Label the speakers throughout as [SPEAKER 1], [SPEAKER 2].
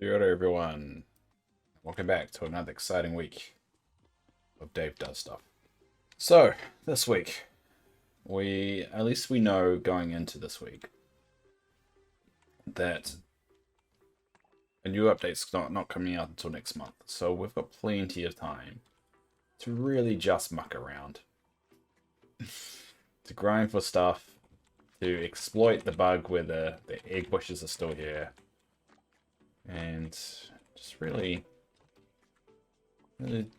[SPEAKER 1] Yo everyone, welcome back to another exciting week of Dave Does Stuff. So, this week, at least we know going into this week that a new update's not coming out until next month. So we've got plenty of time to really just muck around, to grind for stuff, to exploit the bug where the egg bushes are still here, and just really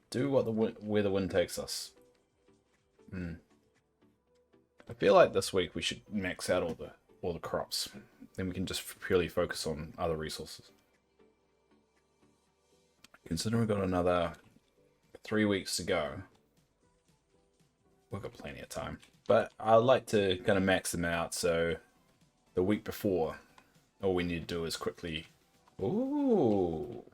[SPEAKER 1] do where the wind takes us. I feel like this week we should max out all the crops. Then we can just purely focus on other resources. Considering we've got another 3 weeks to go, we've got plenty of time. But I'd like to kind of max them out, so the week before, all we need to do is quickly... Ooh!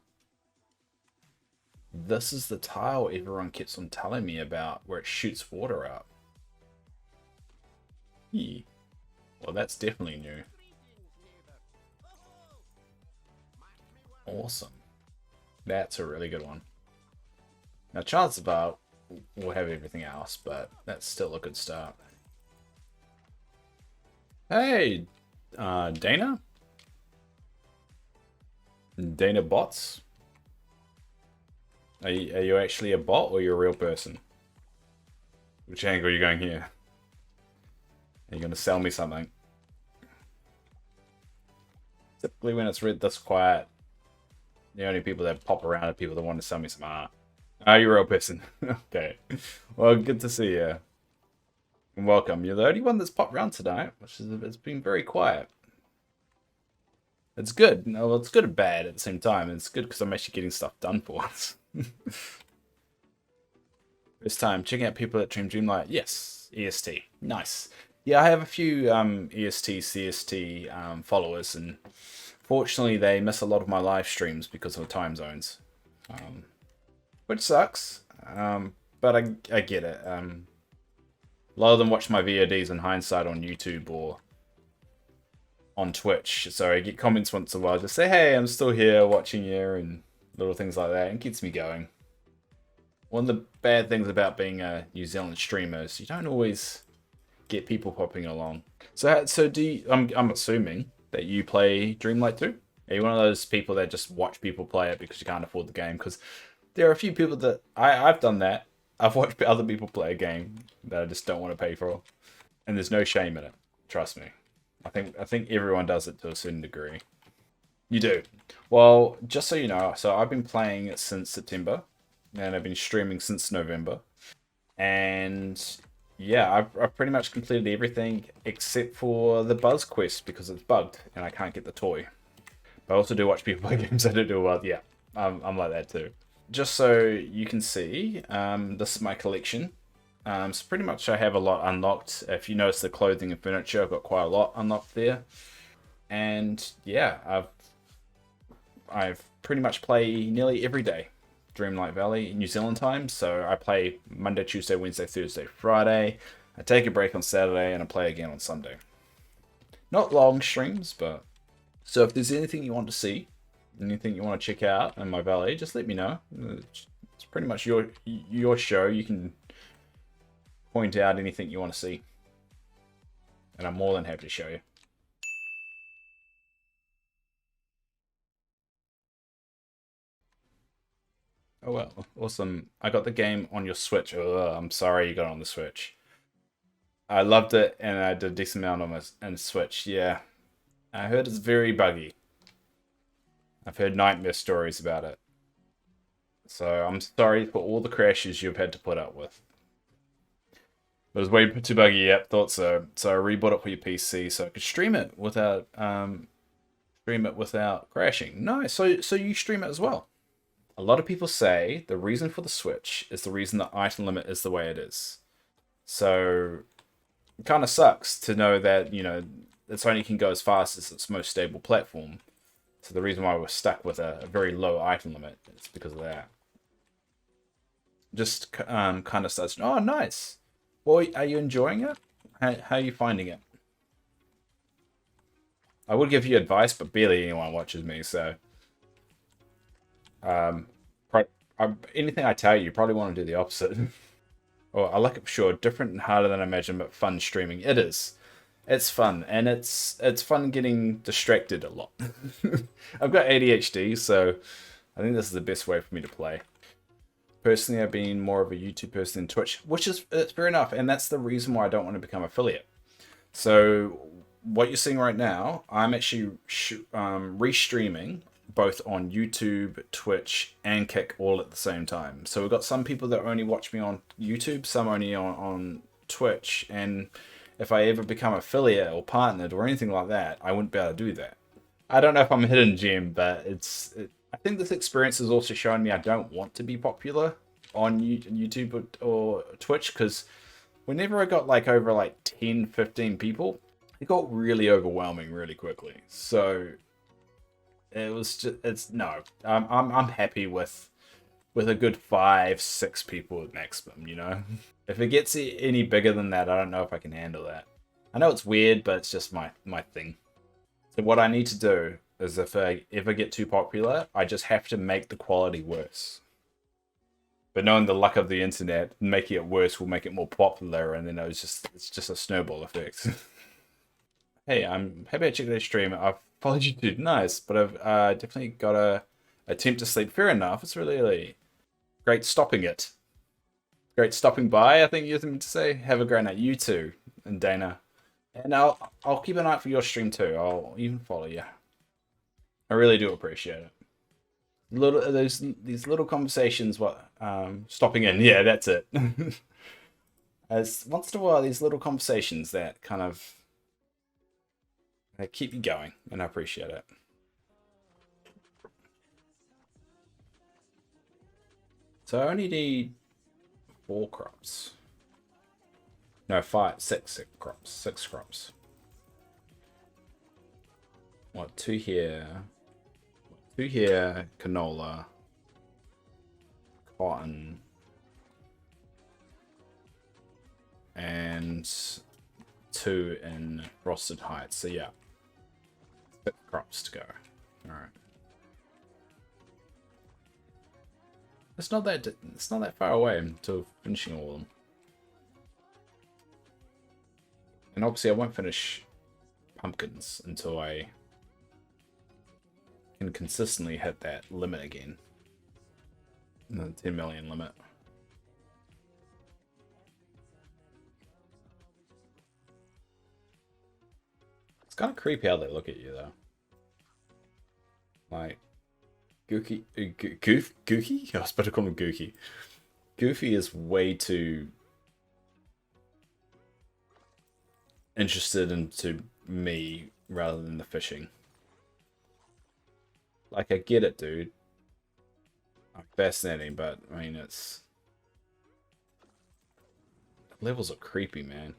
[SPEAKER 1] This is the tile everyone keeps on telling me about, where it shoots water out. Well, that's definitely new. Awesome. That's a really good one. Now, chances are we'll have everything else, but that's still a good start. Hey, Dana? Dana Bots? Are you actually a bot or you're a real person? Which angle are you going here? Are you going to sell me something? Typically when it's read this quiet, the only people that pop around are people that want to sell me some art. Are you a real person? Okay. Well, good to see you. And welcome. You're the only one that's popped around tonight, which is it's been very quiet. It's good. No, well, it's good and bad at the same time. It's good because I'm actually getting stuff done for once. This time, checking out people at Dreamlight. Yes, EST. Nice. Yeah, I have a few EST, CST followers, and fortunately they miss a lot of my live streams because of the time zones. Which sucks, but I get it. A lot of them watch my VODs in hindsight on YouTube or on Twitch, so I get comments once in a while, just say, hey, I'm still here watching you, and little things like that, and it keeps me going. One of the bad things about being a New Zealand streamer is you don't always get people popping along. So do you, I'm assuming that you play Dreamlight too? Are you one of those people that just watch people play it because you can't afford the game? Because there are a few people that I've done that. I've watched other people play a game that I just don't want to pay for, and there's no shame in it. Trust me. I think everyone does it to a certain degree. You do. Well, just so you know, so I've been playing it since September, and I've been streaming since November, and yeah, I've pretty much completed everything except for the Buzz quest because it's bugged and I can't get the toy. But I also do watch people play games that don't do well. Yeah, I'm like that too. Just so you can see, this is my collection. So pretty much I have a lot unlocked. If you notice the clothing and furniture, I've got quite a lot unlocked there. And yeah, I've pretty much play nearly every day. Dreamlight Valley, New Zealand time. So I play Monday, Tuesday, Wednesday, Thursday, Friday. I take a break on Saturday and I play again on Sunday. Not long streams, but... So if there's anything you want to see, anything you want to check out in my valley, just let me know. It's pretty much your show. You can point out anything you want to see. And I'm more than happy to show you. Oh well, awesome. I got the game on your Switch. Oh, I'm sorry you got it on the Switch. I loved it and I did a decent amount on the Switch, yeah. I heard it's very buggy. I've heard nightmare stories about it. So I'm sorry for all the crashes you've had to put up with. It was way too buggy, yep, thought so. So I rebought it for your PC so I could stream it without crashing. Nice. So you stream it as well. A lot of people say the reason for the Switch is the reason the item limit is the way it is. So it kind of sucks to know that, you know, it's only can go as fast as its most stable platform. So the reason why we're stuck with a very low item limit is because of that. Just kind of starts. Oh, nice. Well, are you enjoying it? How are you finding it? I would give you advice, but barely anyone watches me, so Um, anything I tell you, you probably want to do the opposite. Or I like it for sure. Different and harder than I imagined, but fun streaming. It is. It's fun, and it's fun getting distracted a lot. I've got ADHD, so I think this is the best way for me to play. Personally, I've been more of a YouTube person than Twitch, which is it's fair enough, and that's the reason why I don't want to become affiliate. So what you're seeing right now, I'm actually restreaming both on YouTube, Twitch, and Kick all at the same time. So we've got some people that only watch me on YouTube, some only on Twitch, and if I ever become affiliate or partnered or anything like that, I wouldn't be able to do that. I don't know if I'm a hidden gem, but I think this experience has also shown me I don't want to be popular on YouTube or Twitch, because whenever I got like over like 10, 15 people, it got really overwhelming really quickly. So it was just, no, I'm happy with a good 5, 6 people at maximum, you know? If it gets any bigger than that, I don't know if I can handle that. I know it's weird, but it's just my thing. So what I need to do is if I ever get too popular, I just have to make the quality worse. But knowing the luck of the internet, making it worse will make it more popular, and then it's just a snowball effect. Hey, I'm happy I checked that stream. I've followed you too. Nice, but I've definitely got to attempt to sleep. Fair enough. It's really great stopping it. Great stopping by, I think you meant to say. Have a great night. You too, and Dana. And I'll keep an eye out for your stream too. I'll even follow you. I really do appreciate it. These little conversations, stopping in. Yeah, that's it. As once in a while, these little conversations that kind of keep you going, and I appreciate it. So I only need 4 crops. No, 5, 6 crops. 6 crops. What, 2 here. 2 here, canola, cotton, and 2 in Frosted Heights. So yeah, 6 crops to go. All right. It's not that far away until finishing all of them. And obviously I won't finish pumpkins until I can consistently hit that limit again. The 10 million limit. It's kind of creepy how they look at you though. Like, Gookie? I was about to call him Gookie. Goofy is way too interested into me rather than the fishing. Like, I get it, dude. Fascinating, but I mean, it's levels are creepy, man.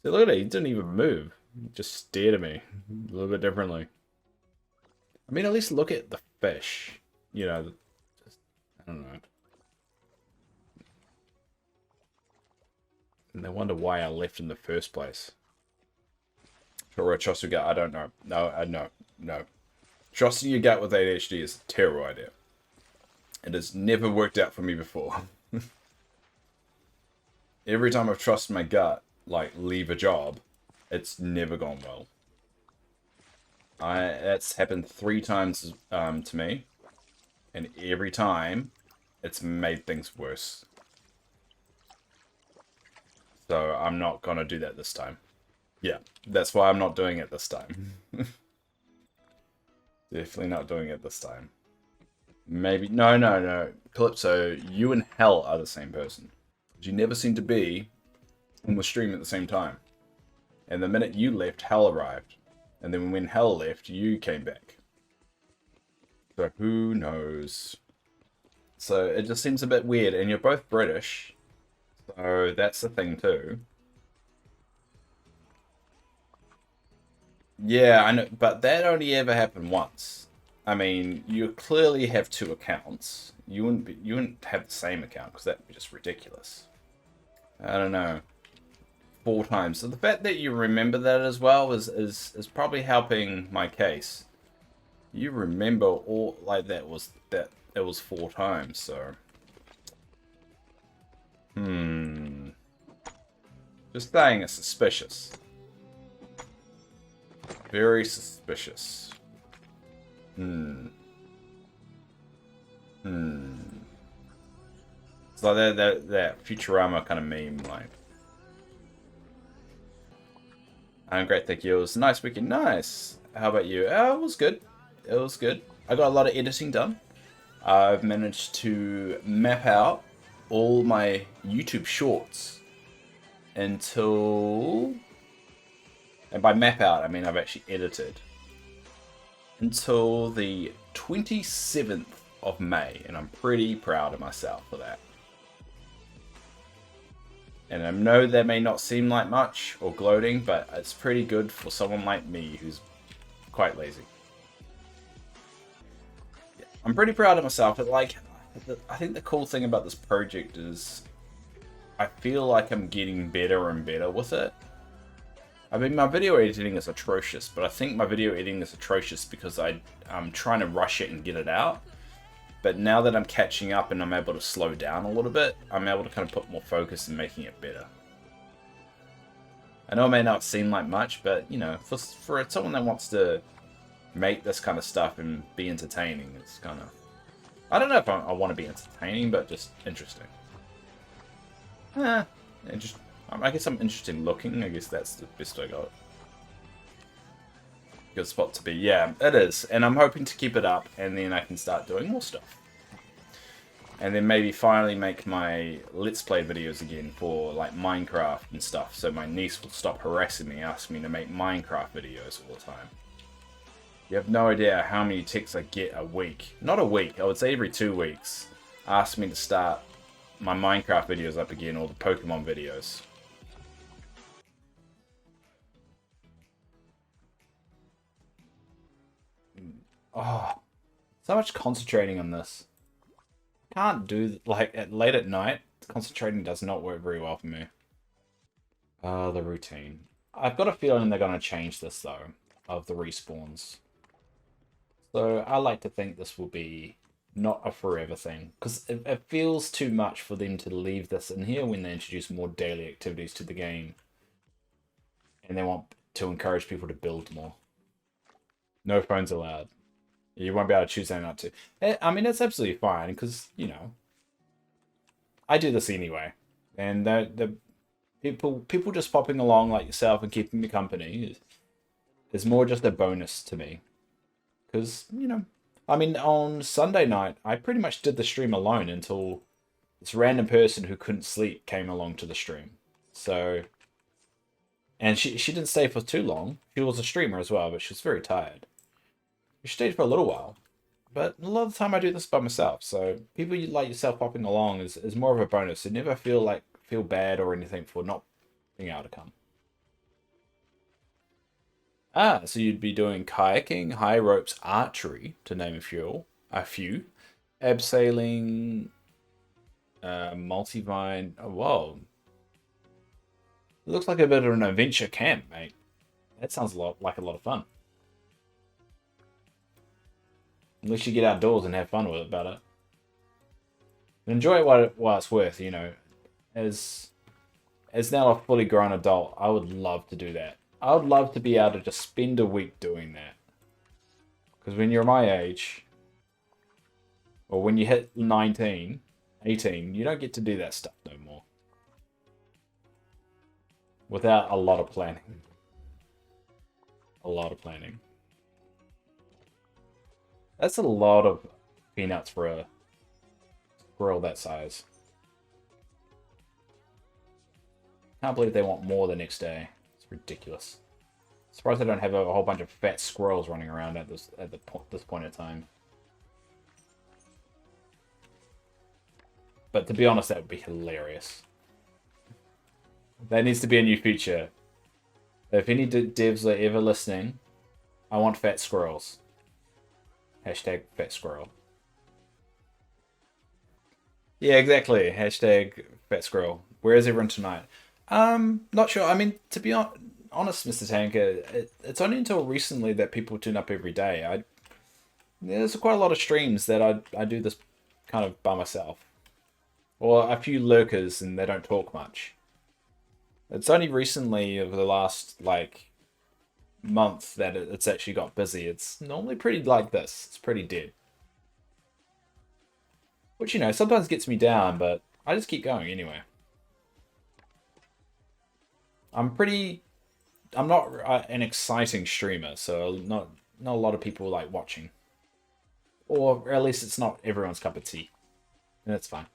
[SPEAKER 1] See, look at it, he didn't even move. He just stared at me a little bit differently. I mean, at least look at the fish. You know, just, I don't know. And they wonder why I left in the first place. Sure, I trust your gut. I don't know. No. Trusting your gut with ADHD is a terrible idea. It has never worked out for me before. Every time I've trusted my gut, like leave a job, it's never gone well. That's happened 3 times to me, and every time it's made things worse. So I'm not gonna do that this time. Yeah, that's why I'm not doing it this time. Definitely not doing it this time. Maybe no. Calypso, you and Hell are the same person. You never seem to be on the stream at the same time. And the minute you left, Hell arrived. And then when Hell left, you came back. So who knows? So it just seems a bit weird. And you're both British. So that's the thing too. Yeah, I know. But that only ever happened once. I mean, you clearly have 2 accounts. You wouldn't have the same account because that'd be just ridiculous. I don't know. 4 times. So the fact that you remember that as well is probably helping my case. You remember all like that was that it was 4 times, so just saying it's suspicious. Very suspicious. It's like that Futurama kind of meme, like. I'm great, thank you. It was a nice weekend. Nice. How about you? It was good. It was good. I got a lot of editing done. I've managed to map out all my YouTube shorts until... And by map out, I mean I've actually edited. Until the 27th of May. And I'm pretty proud of myself for that. And I know that may not seem like much or gloating, but it's pretty good for someone like me who's quite lazy. Yeah, I'm pretty proud of myself. But like, I think the cool thing about this project is I feel like I'm getting better and better with it. I mean, my video editing is atrocious, but I think my video editing is atrocious because I'm trying to rush it and get it out. But now that I'm catching up and I'm able to slow down a little bit, I'm able to kind of put more focus in making it better. I know it may not seem like much, but, you know, for someone that wants to make this kind of stuff and be entertaining, it's kind of... I don't know if I want to be entertaining, but just interesting. I guess I'm interesting looking. I guess that's the best I got. Good spot to be. Yeah, it is. And I'm hoping to keep it up, and then I can start doing more stuff. And then maybe finally make my Let's Play videos again for, like, Minecraft and stuff. So my niece will stop harassing me, asking me to make Minecraft videos all the time. You have no idea how many texts I get a week. Not a week, I would say every 2 weeks. Ask me to start my Minecraft videos up again, or the Pokemon videos. Oh, so much concentrating on this. Can't do, like, late at night, concentrating does not work very well for me. The routine. I've got a feeling they're going to change this, though, of the respawns. So I like to think this will be not a forever thing, because it feels too much for them to leave this in here when they introduce more daily activities to the game. And they want to encourage people to build more. No phones allowed. You won't be able to choose that not to. I mean, that's absolutely fine, because, you know, I do this anyway. And the people just popping along like yourself and keeping me company is more just a bonus to me. Because, you know, I mean, on Sunday night, I pretty much did the stream alone until this random person who couldn't sleep came along to the stream. So, and she didn't stay for too long. She was a streamer as well, but she was very tired. She stayed for a little while, but a lot of the time I do this by myself. So people like yourself popping along is more of a bonus. You never feel bad or anything for not being able to come. So you'd be doing kayaking, high ropes, archery, to name a few, abseiling, multivine. Oh, whoa. It looks like a bit of an adventure camp, mate. That sounds like a lot of fun. At least you get outdoors and have fun with it about it. Enjoy it while it's worth, you know. As now a fully grown adult, I would love to do that. I would love to be able to just spend a week doing that. Because when you're my age, or when you hit 19, 18, you don't get to do that stuff no more. Without a lot of planning. A lot of planning. That's a lot of peanuts for a squirrel that size. Can't believe they want more the next day. It's ridiculous. Surprised I don't have a whole bunch of fat squirrels running around at this point in time. But to be honest, that would be hilarious. That needs to be a new feature. If any devs are ever listening, I want fat squirrels. Hashtag fat squirrel. Yeah, exactly. Hashtag fat squirrel. Where is everyone tonight? Not sure. I mean, to be honest, Mr. Tanker, it's only until recently that people tune up every day. There's quite a lot of streams that I do this kind of by myself. Or a few lurkers and they don't talk much. It's only recently, over the last, like, month, that it's actually got busy. It's normally pretty like this. It's pretty dead. Which, you know, sometimes gets me down, but I just keep going anyway. I'm not an exciting streamer, so not a lot of people like watching. Or at least it's not everyone's cup of tea. And that's fine.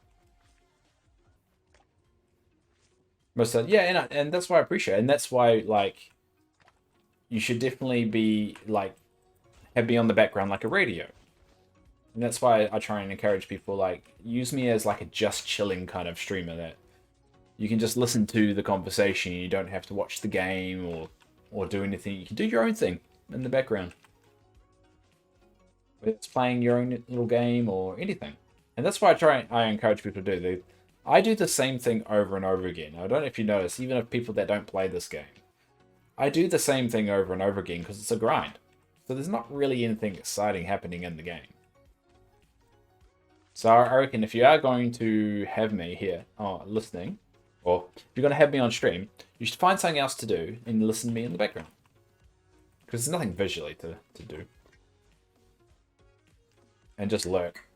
[SPEAKER 1] Most of, yeah, and that's why I appreciate it. And that's why, like, you should definitely be, like, have me on the background like a radio. And that's why I try and encourage people, like, use me as, like, a just chilling kind of streamer that you can just listen to the conversation. You don't have to watch the game or do anything. You can do your own thing in the background. Whether it's playing your own little game or anything. And that's why I encourage people to do. I do the same thing over and over again. I don't know if you notice, even if people that don't play this game. I do the same thing over and over again because it's a grind. So there's not really anything exciting happening in the game. So I reckon if you are going to have me here listening, or if you're going to have me on stream, you should find something else to do and listen to me in the background. Because there's nothing visually to do. And just lurk.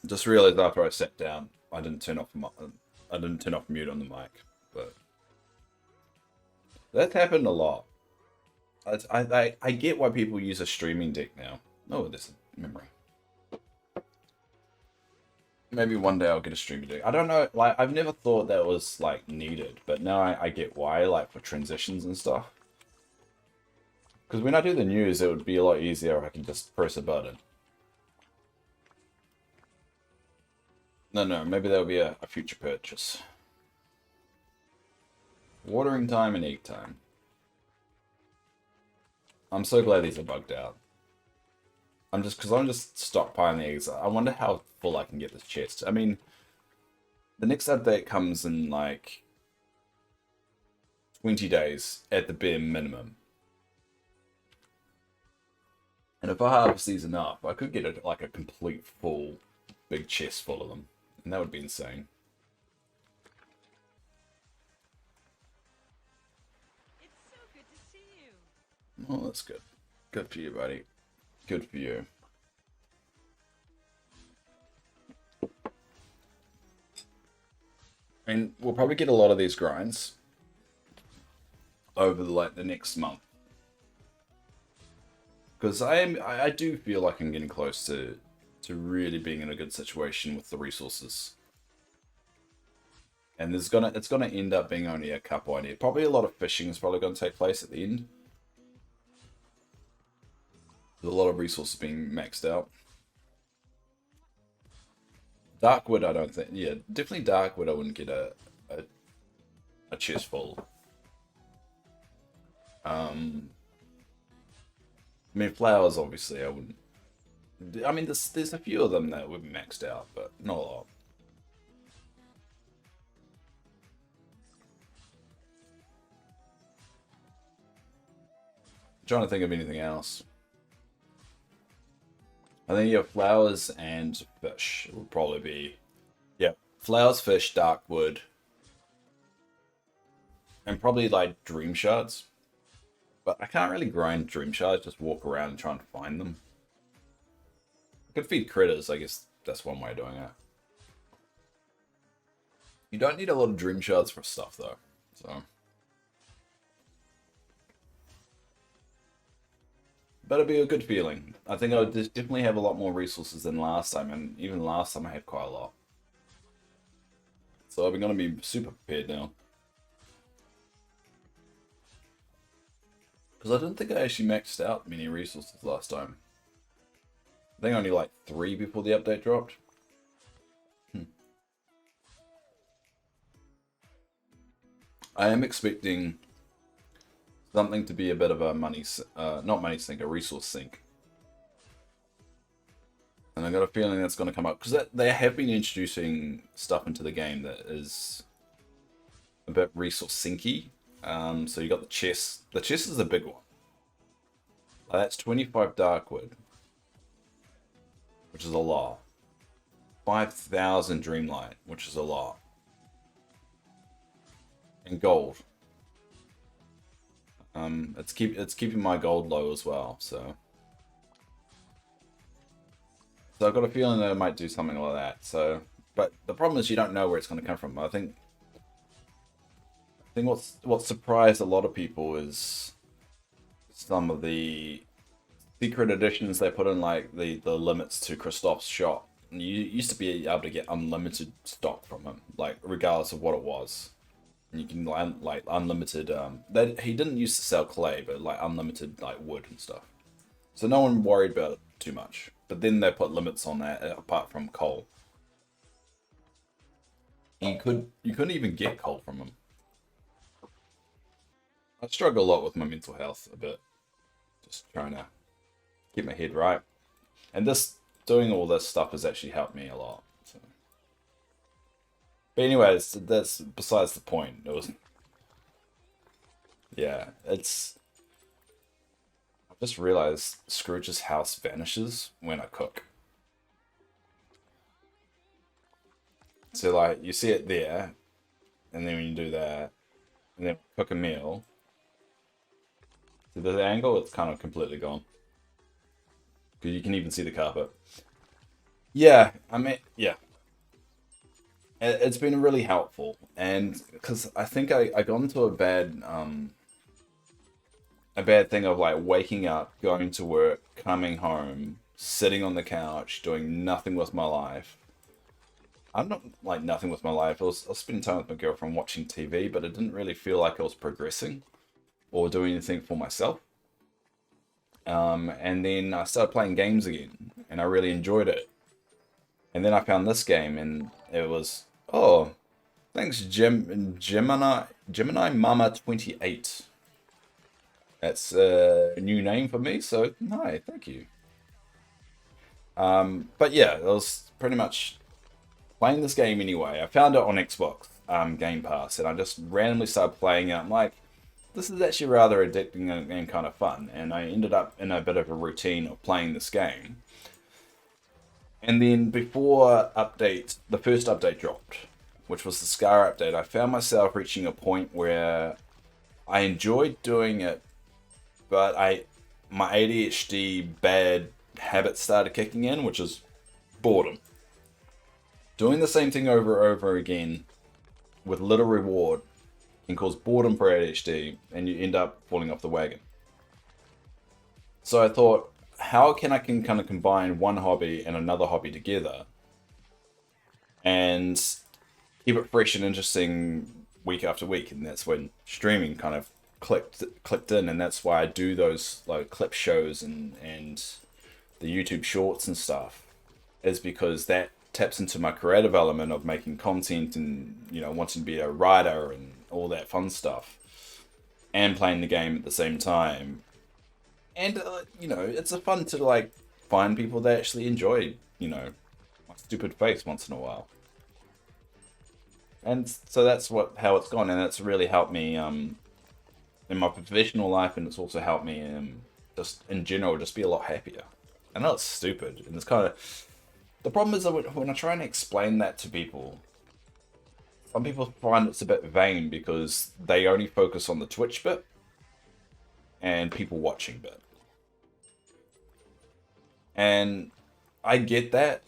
[SPEAKER 1] Just realized after I sat down, I didn't turn off mute on the mic, but that happened a lot. I get why people use a streaming deck now. Oh, this is memory. Maybe one day I'll get a streaming deck. I don't know, like, I've never thought that was, like, needed, but now I get why, like, for transitions and stuff. Because when I do the news, it would be a lot easier if I can just press a button. No, maybe that'll be a future purchase. Watering time and egg time. I'm so glad these are bugged out. I'm just stockpiling eggs. I wonder how full I can get this chest. I mean, the next update comes in like 20 days at the bare minimum. And if I harvest these enough, I could get like a complete full big chest full of them. And that would be insane.
[SPEAKER 2] It's so good to see you.
[SPEAKER 1] Oh, that's good. Good for you, buddy. Good for you. And we'll probably get a lot of these grinds over the next month. Because I do feel like I'm getting close to really being in a good situation with the resources. And it's gonna end up being only a couple I need. Probably a lot of fishing is probably gonna take place at the end. There's a lot of resources being maxed out. Darkwood, I don't think. Yeah, definitely Darkwood. I wouldn't get a chest full. I mean, flowers, obviously, I wouldn't. I mean, there's a few of them that would be maxed out, but not a lot. I'm trying to think of anything else. I think you have flowers and fish. It would probably be, yeah, flowers, fish, darkwood, and probably like dream shards. But I can't really grind dream shards. Just walk around and try and find them. I could feed critters. I guess that's one way of doing it. You don't need a lot of dream shards for stuff though. So, but it'd be a good feeling. I think I would definitely have a lot more resources than last time, and even last time I had quite a lot. So I'm gonna be super prepared now. Because I didn't think I actually maxed out many resources last time. I think only like 3 before the update dropped. I am expecting something to be a bit of a not money sink, a resource sink. And I got a feeling that's going to come up because they have been introducing stuff into the game that is a bit resource sinky. So you got the chest. The chest is a big one. That's 25 Darkwood, which is a lot. 5,000 Dreamlight, which is a lot. And gold. It's keeping my gold low as well, so I've got a feeling that I might do something like that. So, but the problem is you don't know where it's going to come from. I think what surprised a lot of people is some of the secret editions they put in, like the limits to Christoph's shop. You used to be able to get unlimited stock from him, like regardless of what it was. And you can like unlimited. That he didn't used to sell clay, but like unlimited like wood and stuff. So no one worried about it too much. But then they put limits on that apart from coal. You couldn't even get coal from him. I struggle a lot with my mental health a bit, just trying to get my head right. And doing all this stuff has actually helped me a lot. So. But anyways, that's besides the point. I just realized Scrooge's house vanishes when I cook. So like you see it there, and then when you do that, and then cook a meal. So the angle, it's kind of completely gone. Because you can even see the carpet. Yeah, I mean, yeah. It's been really helpful. And because I think I got into a bad thing of like waking up, going to work, coming home, sitting on the couch, doing nothing with my life. I'm not like nothing with my life. I was spending time with my girlfriend watching TV, but it didn't really feel like I was progressing or doing anything for myself. And then I started playing games again, and I really enjoyed it. And then I found this game, and it was, oh, thanks, Gemini Mama 28. That's a new name for me, so hi, thank you. But yeah, it was pretty much playing this game anyway. I found it on Xbox Game Pass, and I just randomly started playing it. I'm like, this is actually rather addicting and kind of fun. And I ended up in a bit of a routine of playing this game. And then before the first update dropped, which was the Scar update, I found myself reaching a point where I enjoyed doing it, but my ADHD bad habit started kicking in, which is boredom. Doing the same thing over and over again with little reward can cause boredom for ADHD, and you end up falling off the wagon. So I thought, how can I kind of combine one hobby and another hobby together and keep it fresh and interesting week after week? And that's when streaming kind of clicked in, and that's why I do those like clip shows and the YouTube shorts and stuff, is because that taps into my creative element of making content and, you know, wanting to be a writer and all that fun stuff, and playing the game at the same time. And you know, it's a fun to like find people that actually enjoy, you know, my stupid face once in a while. And so that's how it's gone, and it's really helped me in my professional life, and it's also helped me just in general just be a lot happier. I know it's stupid, and it's kind of the problem is that when I try and explain that to people, some people find it's a bit vain because they only focus on the Twitch bit and people watching bit. And I get that,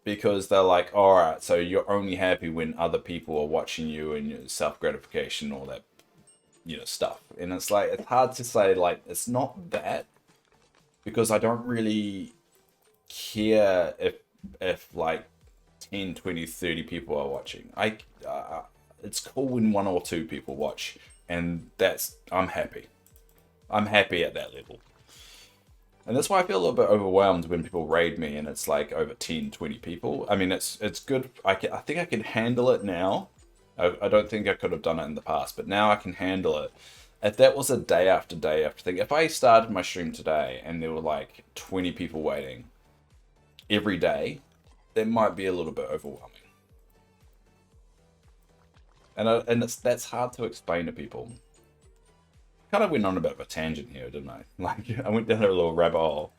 [SPEAKER 1] because they're like, alright, so you're only happy when other people are watching you and your self-gratification, all that, you know, stuff. And it's like, it's hard to say, like, it's not that, because I don't really care if like 10, 20, 30 people are watching. It's cool when 1 or 2 people watch, and I'm happy. I'm happy at that level. And that's why I feel a little bit overwhelmed when people raid me and it's like over 10, 20 people. I mean, it's good. I think I can handle it now. I don't think I could have done it in the past, but now I can handle it. If that was a day after thing, if I started my stream today and there were like 20 people waiting every day, that might be a little bit overwhelming. And that's hard to explain to people. kind of went on a bit of a tangent here, didn't I? Like, I went down a little rabbit hole.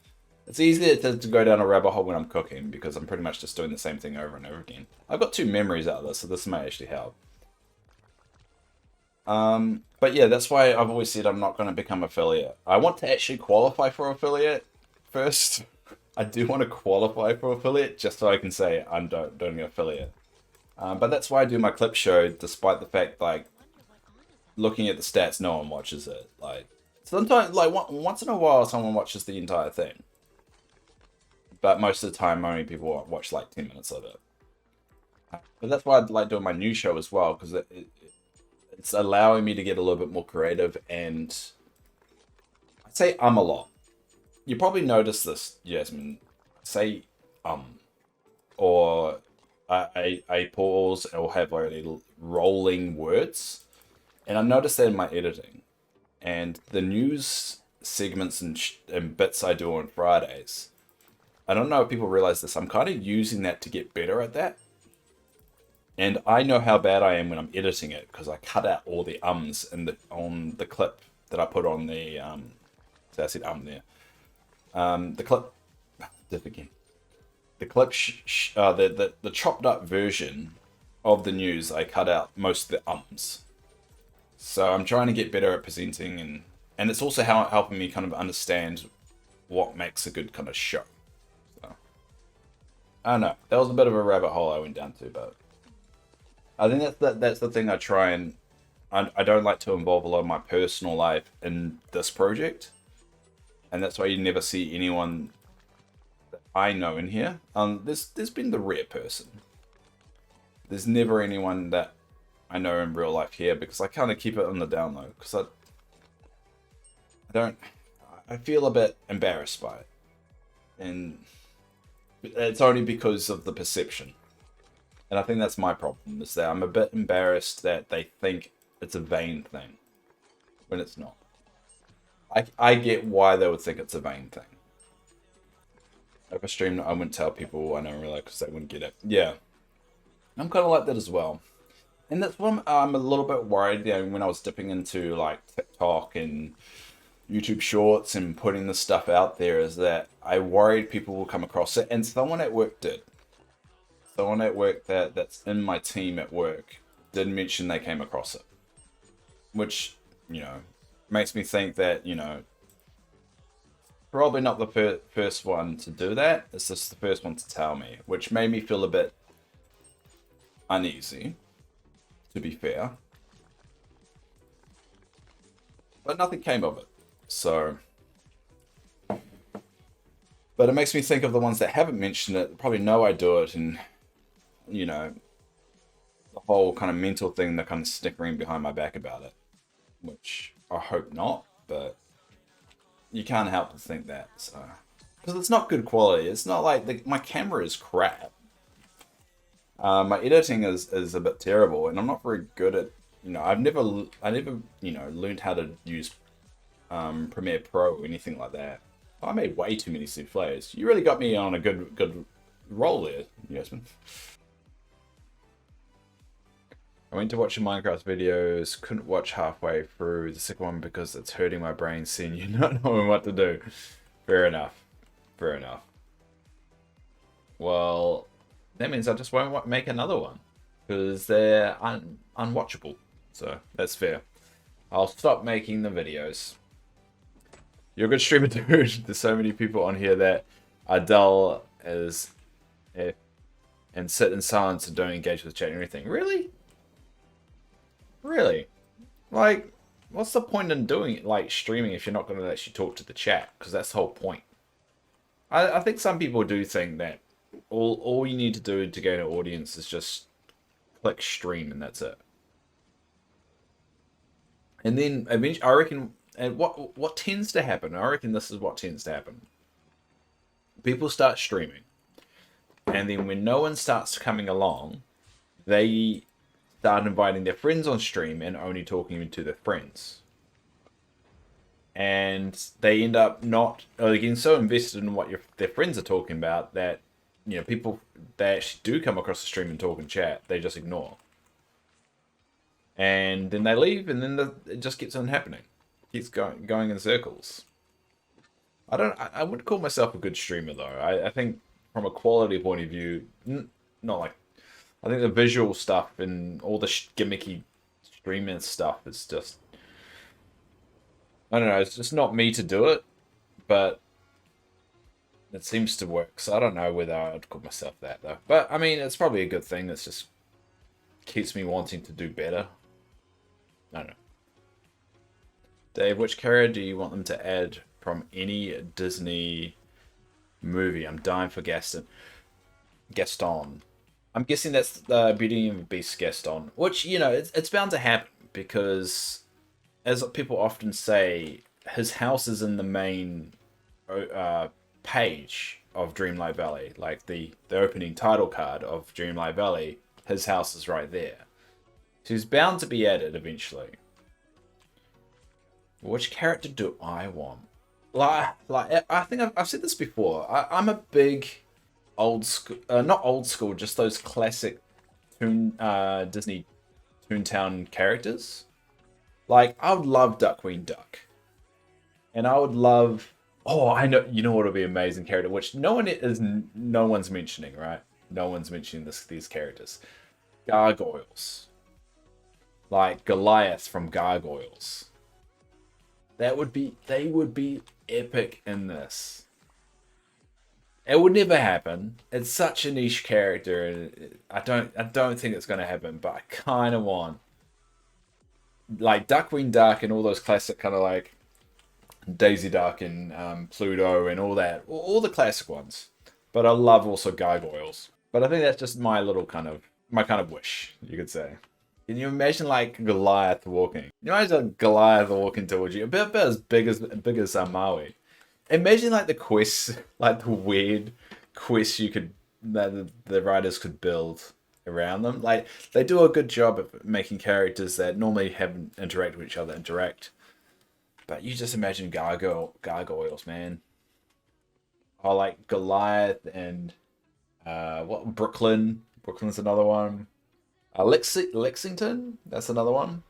[SPEAKER 1] It's easier to go down a rabbit hole when I'm cooking because I'm pretty much just doing the same thing over and over again. I've got 2 memories out of this, so this may actually help. But yeah, that's why I've always said I'm not going to become affiliate. I want to actually qualify for affiliate first. I do want to qualify for affiliate just so I can say I'm doing affiliate. But that's why I do my clip show, despite the fact, like, looking at the stats, no one watches it. Like, sometimes, like, once in a while, someone watches the entire thing. But most of the time, only people watch, like, 10 minutes of it. But that's why I like doing my new show as well, because it's allowing me to get a little bit more creative, and I'd say a lot. You probably noticed this, Jasmine. Say or I pause or have like little rolling words, and I noticed that in my editing, and the news segments and bits I do on Fridays. I don't know if people realize this. I'm kind of using that to get better at that. And I know how bad I am when I'm editing it because I cut out all the ums on the clip that I put on the so I said there. The clip did it again. The clip the chopped up version of the news, I cut out most of the ums. So I'm trying to get better at presenting, and it's also helping me kind of understand what makes a good kind of show. So I don't know. That was a bit of a rabbit hole I went down to, but I think that's the thing I try and I don't like to involve a lot of my personal life in this project, and that's why you never see anyone that I know in here. There's been the rare person. There's never anyone that I know in real life here because I kind of keep it on the down low because I feel a bit embarrassed by it, and it's only because of the perception. And I think that's my problem, is that I'm a bit embarrassed that they think it's a vain thing, when it's not. I get why they would think it's a vain thing. If I stream, I wouldn't tell people I don't really, because they wouldn't get it. Yeah. I'm kind of like that as well. And that's why I'm a little bit worried, when I was dipping into, like, TikTok and YouTube Shorts and putting this stuff out there, is that I worried people will come across it, and someone at work did. Someone at work that's in my team at work did mention they came across it. Which, makes me think that, probably not the first one to do that. It's just the first one to tell me. Which made me feel a bit uneasy, to be fair. But nothing came of it. So... But it makes me think of the ones that haven't mentioned it, probably know I do it, and... the whole kind of mental thing, they're kind of snickering behind my back about it, which I hope not, but you can't help but think that, so, because it's not good quality. It's not like my camera is crap. My editing is a bit terrible, and I'm not very good at, I never learned how to use Premiere Pro or anything like that. I made way too many souffles. You really got me on a good roll there, Yasmin. I went to watch your Minecraft videos, couldn't watch halfway through the second one because it's hurting my brain seeing you not knowing what to do. Fair enough. Fair enough. Well, that means I just won't make another one because they're unwatchable. So that's fair. I'll stop making the videos. You're a good streamer, dude. There's so many people on here that are dull as F and sit in silence and don't engage with chat and everything. Really? Really? Like, what's the point in doing like streaming if you're not going to actually talk to the chat? Because that's the whole point. I think some people do think that all you need to do to gain an audience is just click stream and that's it. And then eventually, I reckon, and what tends to happen, I reckon this is what tends to happen. People start streaming. And then when no one starts coming along, they start inviting their friends on stream and only talking to their friends. And they end up getting so invested in what their friends are talking about that, people they actually do come across the stream and talk and chat, they just ignore. And then they leave, and then it just keeps on happening. keeps going in circles. I wouldn't call myself a good streamer though. I think from a quality point of view, not like, I think the visual stuff and all the gimmicky streaming stuff is just, I don't know, it's just not me to do it, but it seems to work. So I don't know whether I'd call myself that though. But I mean, it's probably a good thing. That's just keeps me wanting to do better. I don't know. Dave, which character do you want them to add from any Disney movie? I'm dying for Gaston. Gaston. I'm guessing that's the Beauty and the Beast Gaston, which, you know, it's bound to happen because, as people often say, his house is in the main page of Dreamlight Valley, like the opening title card of Dreamlight Valley. His house is right there, so he's bound to be added eventually. Which character do I want? Like I think I've said this before. I'm a big old school, not old school, just those classic Disney Toontown characters. Like, I would love Duckweed Duck, and I would love. Oh, I know. You know what would be an amazing character, which no one's mentioning, right? No one's mentioning these characters. Gargoyles, like Goliath from Gargoyles. They would be epic in this. It would never happen. It's such a niche character, and I don't think it's going to happen. But I kind of want, like, Duckweed Duck and all those classic kind of like Daisy Duck and Pluto and all that, all the classic ones. But I love also Gargoyles. But I think that's just my kind of wish, you could say. Can you imagine like Goliath walking? Can you imagine Goliath walking towards you? About as big as Maui. Imagine like the quests, like the weird quests that the writers could build around them. Like, they do a good job of making characters that normally haven't interacted with each other interact. But you just imagine gargoyles, man. Oh, like Goliath and Brooklyn. Brooklyn's another one. Lexington, that's another one.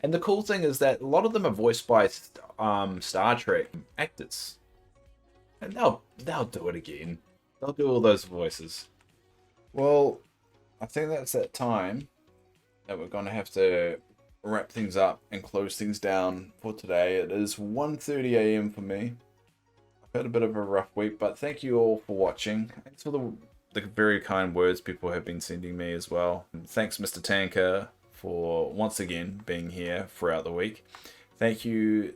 [SPEAKER 1] And the cool thing is that a lot of them are voiced by Star Trek actors, and they'll do it again. They'll do all those voices. Well, I think that's that time that we're gonna have to wrap things up and close things down for today. It is 1:30 a.m. for me. I've had a bit of a rough week, but thank you all for watching. Thanks for the very kind words people have been sending me as well. And thanks, Mr. Tanker, for once again being here throughout the week. Thank you,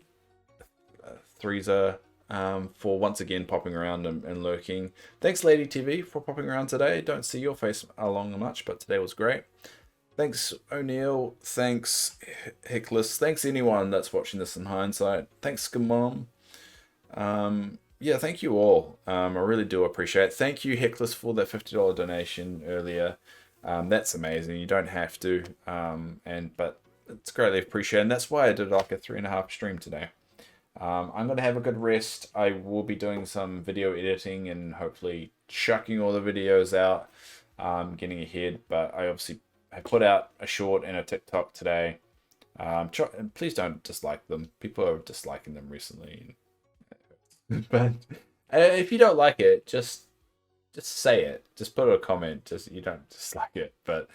[SPEAKER 1] Threeza, for once again popping around and lurking. Thanks, Lady TV, for popping around today. Don't see your face along much, but today was great. Thanks, O'Neill. Thanks, Hickless. Thanks, anyone that's watching this in hindsight. Thanks, Gamom. Yeah, thank you all. I really do appreciate it. Thank you, Heckless, for that $50 donation earlier. That's amazing. You don't have to, but it's greatly appreciated. And that's why I did like a 3.5 stream today. I'm going to have a good rest. I will be doing some video editing and hopefully chucking all the videos out, getting ahead. But I obviously have put out a short and a TikTok today. Please don't dislike them. People are disliking them recently. But if you don't like it, just say it. Just put a comment. Just, you don't dislike it. But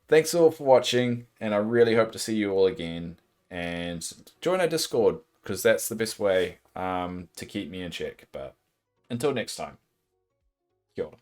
[SPEAKER 1] thanks all for watching, and I really hope to see you all again. And join our Discord, because that's the best way to keep me in check. But until next time, kia ora.